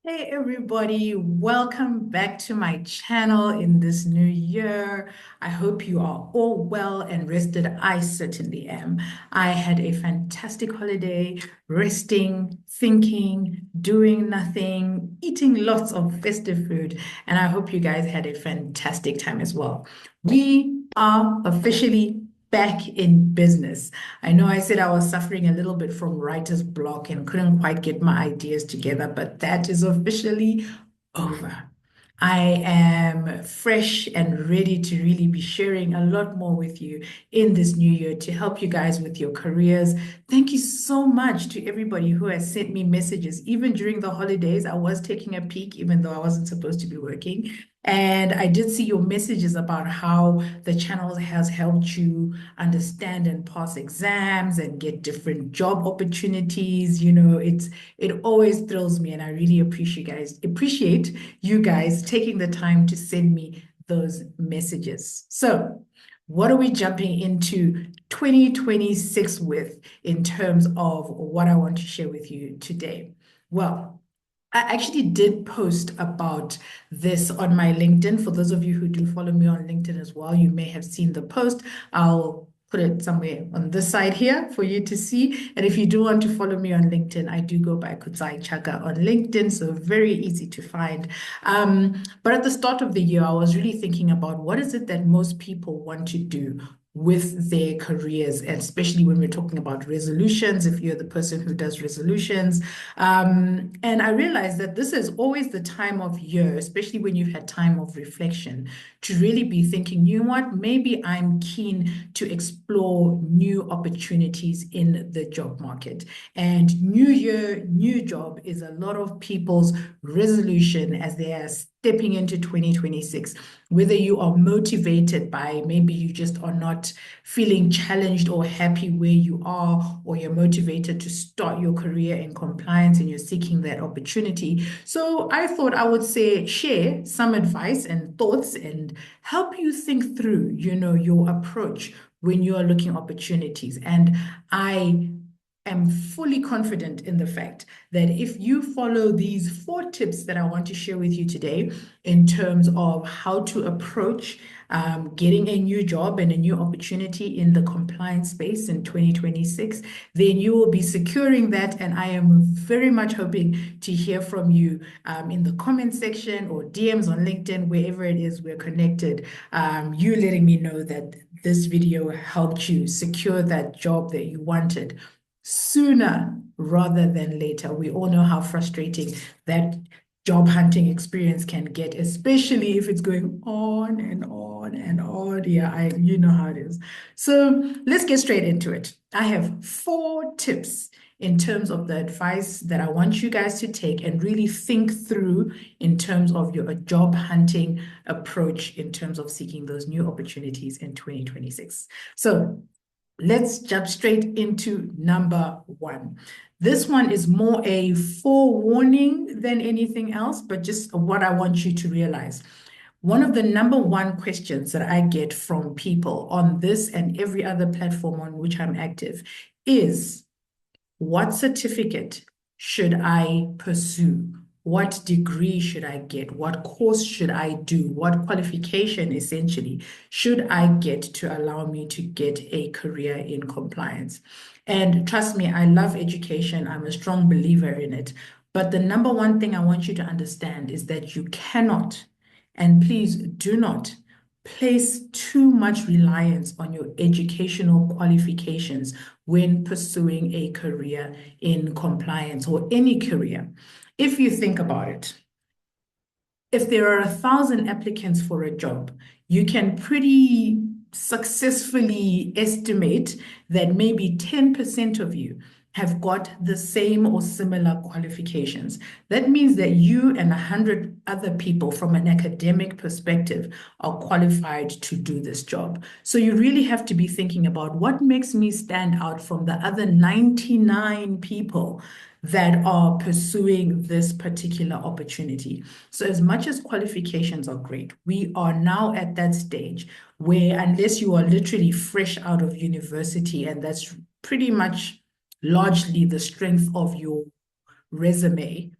Hey everybody, welcome back to my channel in this new year. I hope you are all well and rested. I certainly am. I had a fantastic holiday, resting, thinking, doing nothing, eating lots of festive food, and I hope you guys had a fantastic time as well. We are officially back in business. I know I said I was suffering a little bit from writer's block and couldn't quite get my ideas together, but that is officially over. I am fresh and ready to really be sharing a lot more with you in this new year to help you guys with your careers. Thank you so much to everybody who has sent me messages. Even during the holidays, I was taking a peek, even though I wasn't supposed to be working. And I did see your messages about how the channel has helped you understand and pass exams and get different job opportunities. It always thrills me, and I really appreciate you guys taking the time to send me those messages. So, what are we jumping into 2026 with in terms of what I want to share with you today? Well, I actually did post about this on my LinkedIn. For those of you who do follow me on LinkedIn as well, you may have seen the post. I'll put it somewhere on this side here for you to see. And if you do want to follow me on LinkedIn, I do go by Kutsai Chaka on LinkedIn, so very easy to find. But at the start of the year, I was really thinking about what is it that most people want to do with their careers, and especially when we're talking about resolutions, if you're the person who does resolutions. And I realized that this is always the time of year, especially when you've had time of reflection, to really be thinking, you know what, maybe I'm keen to explore new opportunities in the job market. And new year, new job is a lot of people's resolution as they are stepping into 2026, whether you are motivated by maybe you just are not feeling challenged or happy where you are, or you're motivated to start your career in compliance and you're seeking that opportunity. So I thought I would share some advice and thoughts and help you think through, your approach when you are looking opportunities. And I am fully confident in the fact that if you follow these 4 tips that I want to share with you today in terms of how to approach getting a new job and a new opportunity in the compliance space in 2026, then you will be securing that. And I am very much hoping to hear from you in the comment section or DMs on LinkedIn, wherever it is we're connected, you letting me know that this video helped you secure that job that you wanted sooner rather than later. We all know how frustrating that job hunting experience can get, especially if it's going on and on and on. Yeah, you know how it is. So let's get straight into it. I have 4 tips in terms of the advice that I want you guys to take and really think through in terms of your job hunting approach in terms of seeking those new opportunities in 2026. So let's jump straight into number 1. This one is more a forewarning than anything else, but just what I want you to realize. One of the number 1 questions that I get from people on this and every other platform on which I'm active is, what certificate should I pursue? What degree should I get? What course should I do? What qualification, essentially, should I get to allow me to get a career in compliance? And trust me, I love education. I'm a strong believer in it. But the number 1 thing I want you to understand is that you cannot, and please do not, place too much reliance on your educational qualifications when pursuing a career in compliance or any career. If you think about it, if there are 1,000 applicants for a job, you can pretty successfully estimate that maybe 10% of you have got the same or similar qualifications. That means that you and 100 other people from an academic perspective are qualified to do this job. So you really have to be thinking about what makes me stand out from the other 99 people that are pursuing this particular opportunity. So as much as qualifications are great, we are now at that stage where, unless you are literally fresh out of university, and that's pretty much largely the strength of your resume,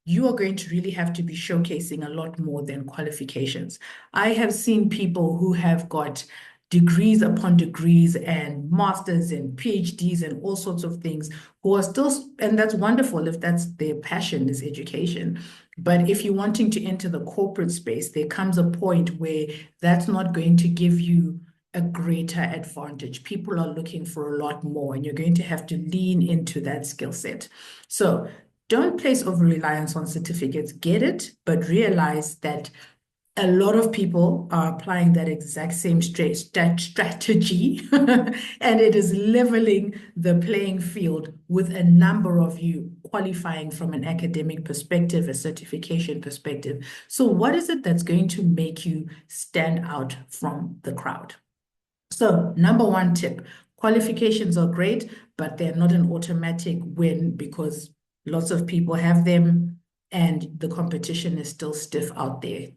you are going to really have to be showcasing a lot more than qualifications. I have seen people who have got degrees upon degrees and masters and PhDs and all sorts of things who are still, and that's wonderful if that's their passion is education. But if you're wanting to enter the corporate space, there comes a point where that's not going to give you a greater advantage. People are looking for a lot more, and you're going to have to lean into that skill set. So don't place over reliance on certificates. Get it, but realize that a lot of people are applying that exact same strategy, and it is leveling the playing field with a number of you qualifying from an academic perspective, a certification perspective. So, what is it that's going to make you stand out from the crowd? So, number one tip, qualifications are great, but they're not an automatic win because lots of people have them and the competition is still stiff out there.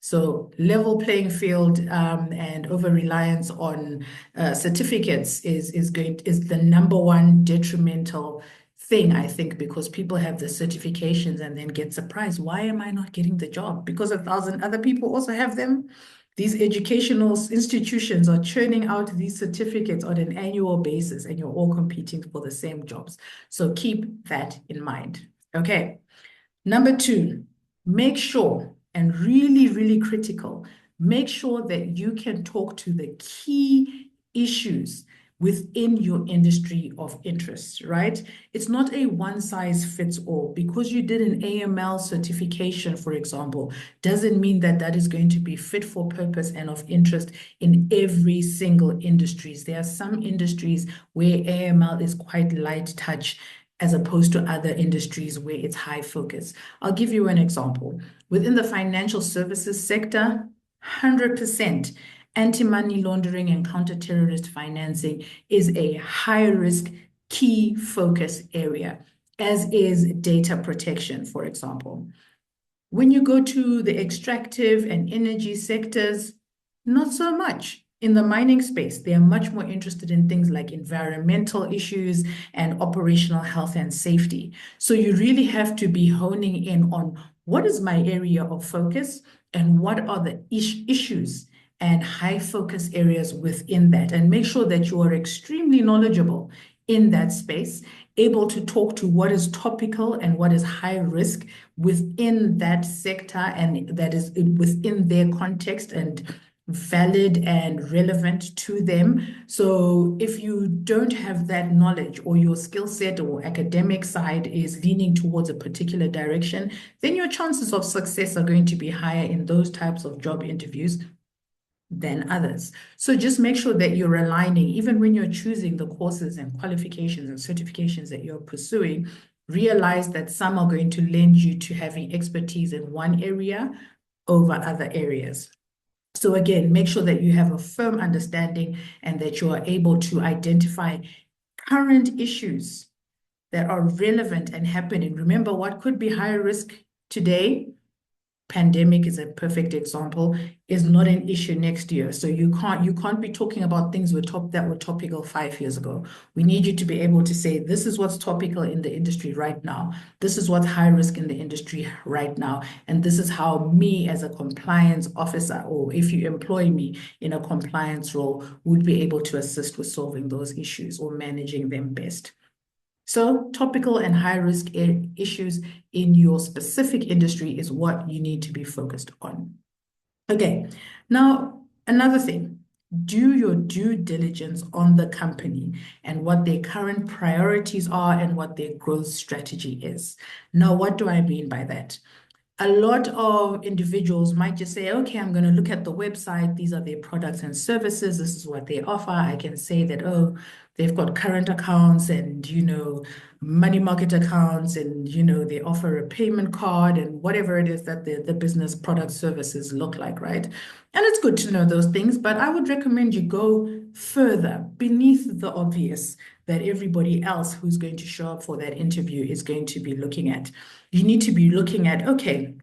So level playing field and over reliance on certificates is the number one detrimental thing, I think, because people have the certifications and then get surprised. Why am I not getting the job? Because 1,000 other people also have them. These educational institutions are churning out these certificates on an annual basis, and you're all competing for the same jobs. So keep that in mind. Okay. Number two, make sure, and really, really critical, make sure that you can talk to the key issues within your industry of interest, right? It's not a one size fits all. Because you did an AML certification, for example, doesn't mean that that is going to be fit for purpose and of interest in every single industries. There are some industries where AML is quite light touch as opposed to other industries where it's high focus. I'll give you an example. Within the financial services sector, 100% anti-money laundering and counter-terrorist financing is a high-risk key focus area, as is data protection, for example. When you go to the extractive and energy sectors, not so much. In the mining space, they are much more interested in things like environmental issues and operational health and safety. So you really have to be honing in on what is my area of focus and what are the issues and high focus areas within that, and make sure that you are extremely knowledgeable in that space, able to talk to what is topical and what is high risk within that sector, and that is within their context and valid and relevant to them. So if you don't have that knowledge, or your skill set or academic side is leaning towards a particular direction, then your chances of success are going to be higher in those types of job interviews than others. So just make sure that you're aligning, even when you're choosing the courses and qualifications and certifications that you're pursuing. Realize that some are going to lend you to having expertise in one area over other areas. So again, make sure that you have a firm understanding and that you are able to identify current issues that are relevant and happening. Remember, what could be high risk today, pandemic is a perfect example, is not an issue next year. So you can't be talking about things that were topical 5 years ago. We need you to be able to say, this is what's topical in the industry right now. This is what's high risk in the industry right now. And this is how me as a compliance officer, or if you employ me in a compliance role, would be able to assist with solving those issues or managing them best. So topical and high risk issues in your specific industry is what you need to be focused on. Okay, now another thing, do your due diligence on the company and what their current priorities are and what their growth strategy is. Now, what do I mean by that? A lot of individuals might just say, okay, I'm going to look at the website. These are their products and services. This is what they offer. I can say that, oh, they've got current accounts and, money market accounts, and, they offer a payment card and whatever it is that the business product services look like, right? And it's good to know those things, but I would recommend you go further beneath the obvious that everybody else who's going to show up for that interview is going to be looking at. You need to be looking at, okay,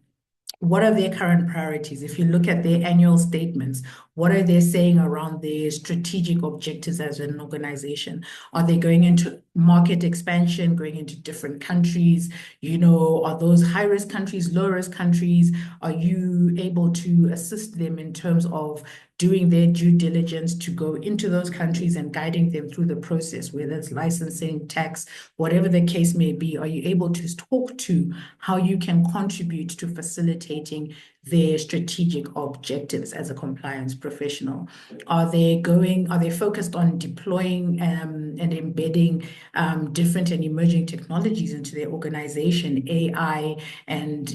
what are their current priorities? If you look at their annual statements, what are they saying around their strategic objectives as an organization? Are they going into market expansion, going into different countries? Are those high-risk countries, low-risk countries? Are you able to assist them in terms of doing their due diligence to go into those countries and guiding them through the process, whether it's licensing, tax, whatever the case may be? Are you able to talk to how you can contribute to facilitating their strategic objectives as a compliance professional? Are they focused on deploying and embedding different and emerging technologies into their organization, AI and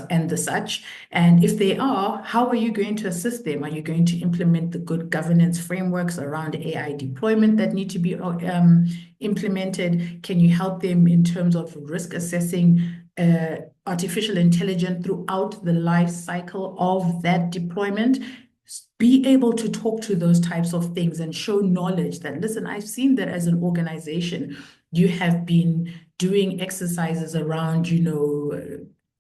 and the such? And if they are, how are you going to assist them? Are you going to implement the good governance frameworks around AI deployment that need to be implemented? Can you help them in terms of risk assessing artificial intelligence throughout the life cycle of that deployment? Be able to talk to those types of things and show knowledge that, listen, I've seen that as an organization, you have been doing exercises around,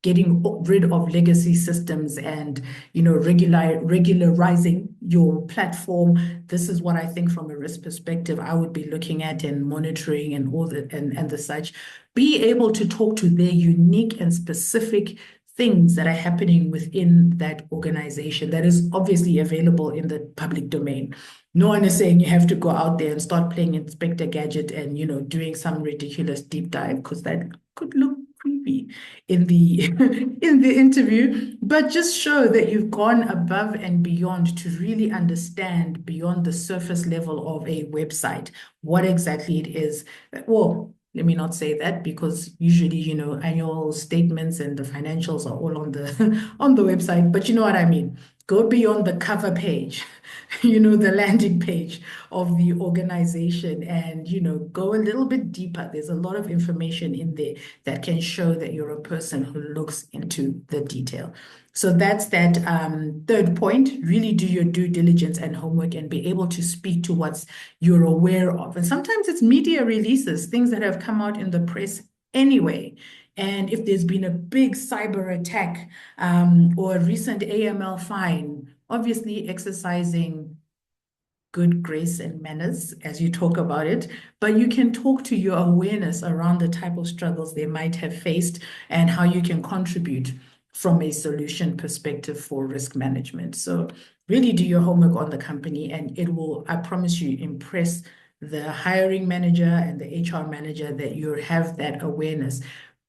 getting rid of legacy systems and regularizing your platform. This is what I think from a risk perspective I would be looking at and monitoring and all that and the such. Be able to talk to their unique and specific things that are happening within that organization that is obviously available in the public domain. No one is saying you have to go out there and start playing Inspector Gadget and doing some ridiculous deep dive, because that could look creepy in the in the interview, but just show that you've gone above and beyond to really understand beyond the surface level of a website what exactly it is. Well, let me not say that, because usually, annual statements and the financials are all on the on the website, but you know what I mean. Go beyond the cover page, the landing page of the organization, and go a little bit deeper. There's a lot of information in there that can show that you're a person who looks into the detail. So that's that third point. Really do your due diligence and homework and be able to speak to what you're aware of. And sometimes it's media releases, things that have come out in the press anyway. And if there's been a big cyber attack or a recent AML fine, obviously exercising good grace and manners as you talk about it, but you can talk to your awareness around the type of struggles they might have faced and how you can contribute from a solution perspective for risk management. So really do your homework on the company, and it will, I promise you, impress the hiring manager and the HR manager that you have that awareness.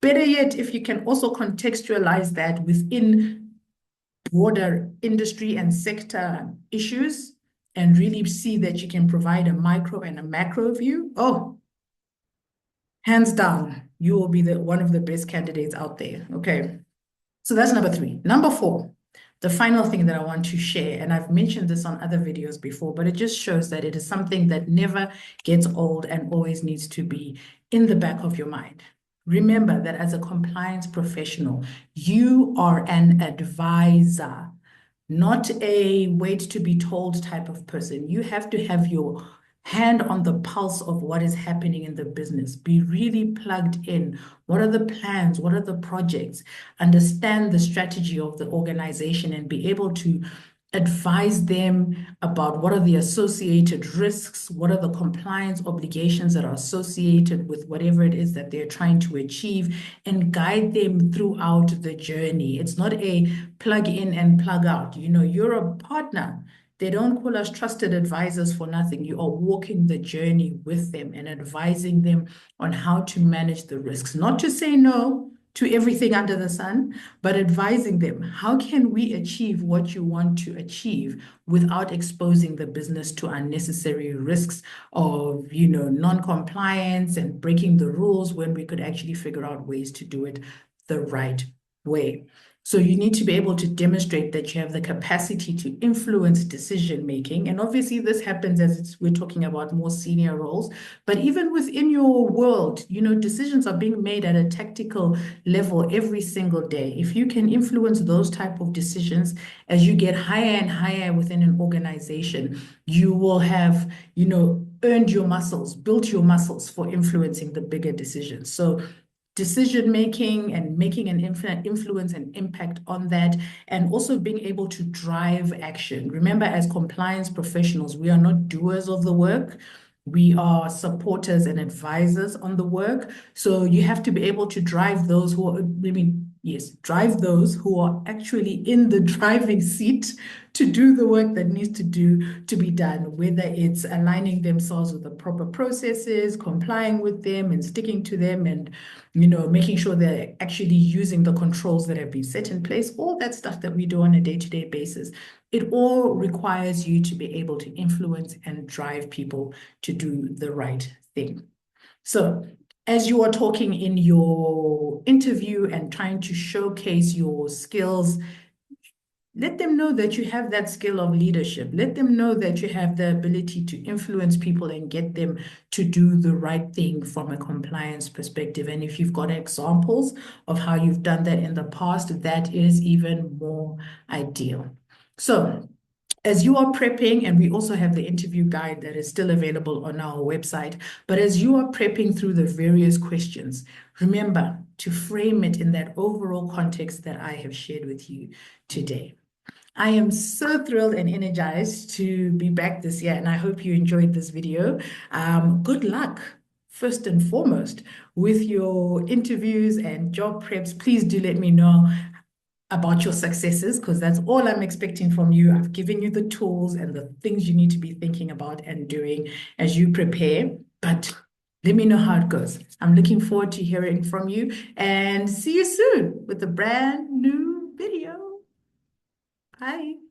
Better yet, if you can also contextualize that within broader industry and sector issues and really see that you can provide a micro and a macro view, oh, hands down, you will be one of the best candidates out there. Okay. So that's number 3. Number 4, the final thing that I want to share, and I've mentioned this on other videos before, but it just shows that it is something that never gets old and always needs to be in the back of your mind. Remember that as a compliance professional, you are an advisor, not a wait to be told type of person. You have to have your hand on the pulse of what is happening in the business. Be really plugged in. What are the plans? What are the projects? Understand the strategy of the organization and be able to advise them about what are the associated risks, what are the compliance obligations that are associated with whatever it is that they're trying to achieve, and guide them throughout the journey. It's not a plug in and plug out. You're a partner. They don't call us trusted advisors for nothing. You are walking the journey with them and advising them on how to manage the risks. Not to say no to everything under the sun, but advising them, how can we achieve what you want to achieve without exposing the business to unnecessary risks of, non-compliance and breaking the rules, when we could actually figure out ways to do it the right way. So you need to be able to demonstrate that you have the capacity to influence decision making. And obviously this happens as we're talking about more senior roles, but even within your world, decisions are being made at a tactical level every single day. If you can influence those type of decisions as you get higher and higher within an organization, you will have, earned your muscles, built your muscles for influencing the bigger decisions. So decision making and making an influence and impact on that, and also being able to drive action. Remember, as compliance professionals, we are not doers of the work. We are supporters and advisors on the work. So you have to be able to drive those who are, I mean, yes, drive those who are actually in the driving seat to do the work that needs to be done, whether it's aligning themselves with the proper processes, complying with them and sticking to them, and making sure they're actually using the controls that have been set in place, all that stuff that we do on a day-to-day basis. It all requires you to be able to influence and drive people to do the right thing. So as you are talking in your interview and trying to showcase your skills, let them know that you have that skill of leadership. Let them know that you have the ability to influence people and get them to do the right thing from a compliance perspective. And if you've got examples of how you've done that in the past, that is even more ideal. So as you are prepping, and we also have the interview guide that is still available on our website, but as you are prepping through the various questions, remember to frame it in that overall context that I have shared with you today. I am so thrilled and energized to be back this year, and I hope you enjoyed this video. Good luck, first and foremost, with your interviews and job preps. Please do let me know about your successes, because that's all I'm expecting from you. I've given you the tools and the things you need to be thinking about and doing as you prepare, but let me know how it goes. I'm looking forward to hearing from you, and see you soon with a brand new video. Bye.